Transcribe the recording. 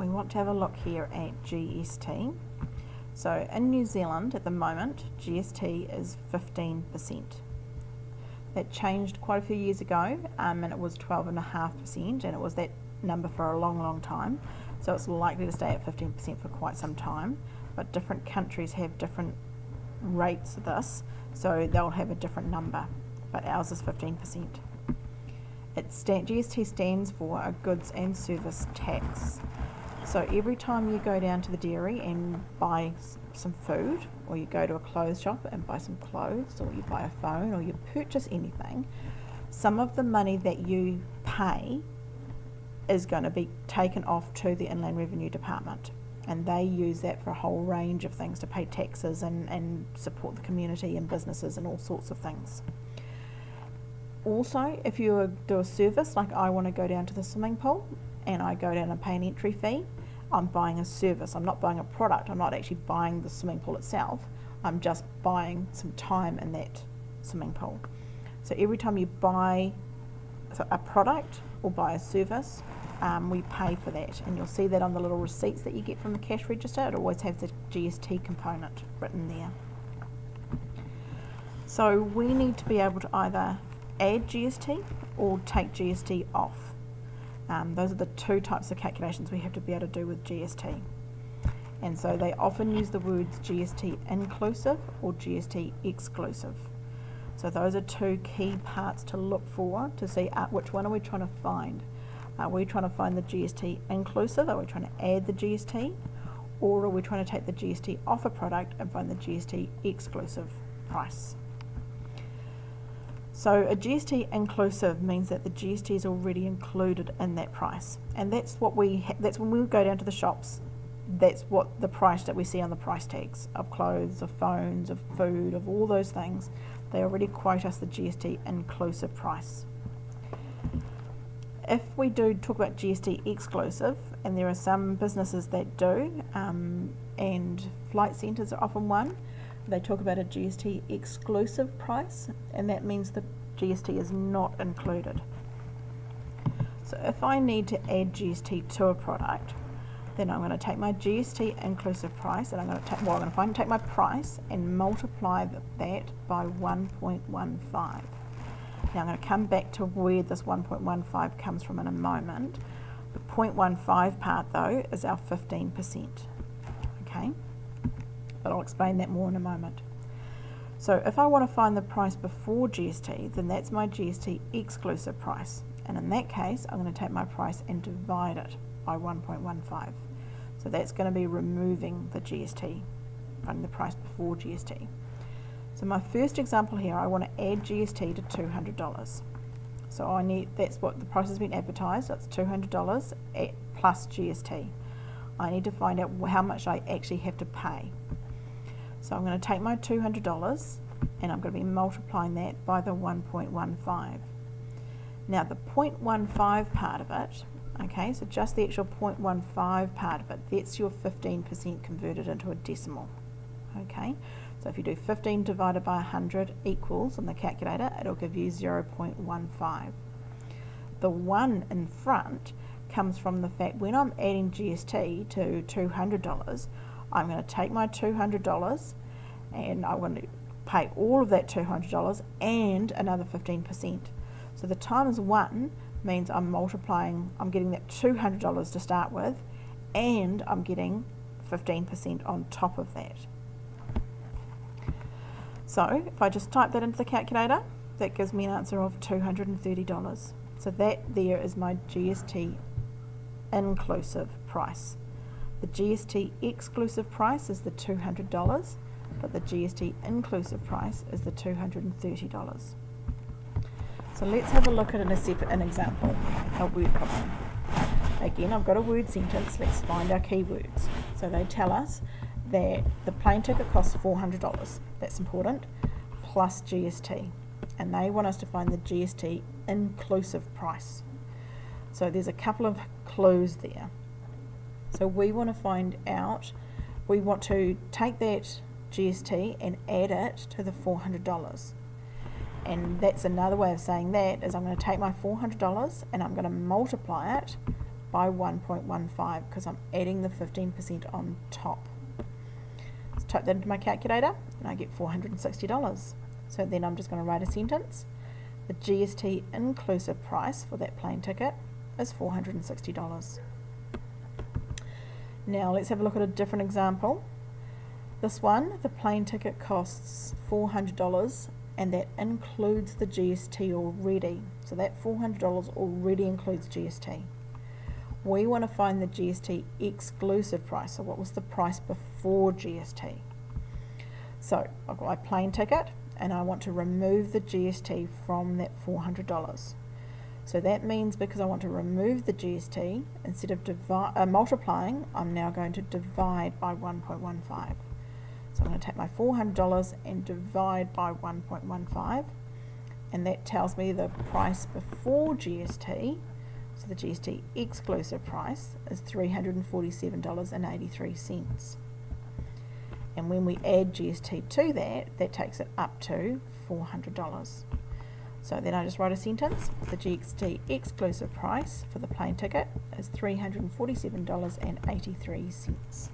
we want to have a look here at GST. So in New Zealand at the moment, GST is 15%. That changed quite a few years ago, and it was 12.5%, and it was that number for a long time. So it's likely to stay at 15% for quite some time, but different countries have different rates of this, so they'll have a different number, but ours is 15%. GST stands for a goods and service tax. So every time you go down to the dairy and buy some food, or you go to a clothes shop and buy some clothes, or you buy a phone, or you purchase anything, some of the money that you pay is going to be taken off to the Inland Revenue Department, and they use that for a whole range of things, to pay taxes and support the community and businesses and all sorts of things. Also, if you do a service, like I want to go down to the swimming pool and I go down and pay an entry fee, I'm buying a service. I'm not buying a product. I'm not actually buying the swimming pool itself. I'm just buying some time in that swimming pool. So every time you buy a product or buy a service, we pay for that, and you'll see that on the little receipts that you get from the cash register. It always has the GST component written there. So we need to be able to either add GST or take GST off. Those are the two types of calculations we have to be able to do with GST. And so they often use the words GST inclusive or GST exclusive. So those are two key parts to look for to see which one are we trying to find. Are we trying to find the GST inclusive? Are we trying to add the GST? Or are we trying to take the GST off a product and find the GST exclusive price? So a GST inclusive means that the GST is already included in that price, and that's what that's when we go down to the shops. That's what the price that we see on the price tags of clothes, of phones, of food, of all those things. They already quote us the GST inclusive price. If we do talk about GST exclusive, and there are some businesses that do, and flight centres are often one, they talk about a GST exclusive price, and that means the GST is not included. So if I need to add GST to a product, then I'm going to take my GST inclusive price, and I'm going to take my price and multiply that by 1.15. Now I'm going to come back to where this 1.15 comes from in a moment. The 0.15 part though is our 15%. Okay? But I'll explain that more in a moment. So if I want to find the price before GST, then that's my GST exclusive price. And in that case, I'm going to take my price and divide it by 1.15. So that's going to be removing the GST, finding the price before GST. So my first example here, I want to add GST to $200. So that's what the price has been advertised, that's $200 plus GST. I need to find out how much I actually have to pay. So I'm going to take my $200 and I'm going to be multiplying that by the 1.15. Now the 0.15 part of it, okay, so just the actual 0.15 part of it, that's your 15% converted into a decimal. Okay, so if you do 15 divided by 100 equals on the calculator, it'll give you 0.15. The 1 in front comes from the fact when I'm adding GST to $200, I'm going to take my $200 and I want to pay all of that $200 and another 15%. So the times 1 means I'm getting that $200 to start with, and I'm getting 15% on top of that. So if I just type that into the calculator, that gives me an answer of $230. So that there is my GST inclusive price. The GST exclusive price is the $200, but the GST inclusive price is the $230. So let's have a look at an example, a word problem. Again, I've got a word sentence. Let's find our keywords. So they tell us that the plane ticket costs $400. That's important, plus GST. And they want us to find the GST inclusive price. So there's a couple of clues there. So we want to find out, we want to take that GST and add it to the $400. And that's another way of saying that is I'm going to take my $400 and I'm going to multiply it by 1.15 because I'm adding the 15% on top. Let's type that into my calculator and I get $460. So then I'm just going to write a sentence. The GST inclusive price for that plane ticket is $460. Now let's have a look at a different example. This one, the plane ticket costs $400 and that includes the GST already. So that $400 already includes GST. We want to find the GST exclusive price. So what was the price before GST? So I've got my plane ticket and I want to remove the GST from that $400. So that means because I want to remove the GST, instead of multiplying, I'm now going to divide by 1.15. So I'm going to take my $400 and divide by 1.15, and that tells me the price before GST, so the GST exclusive price, is $347.83. And when we add GST to that, that takes it up to $400. So then I just write a sentence. The GST exclusive price for the plane ticket is $347.83.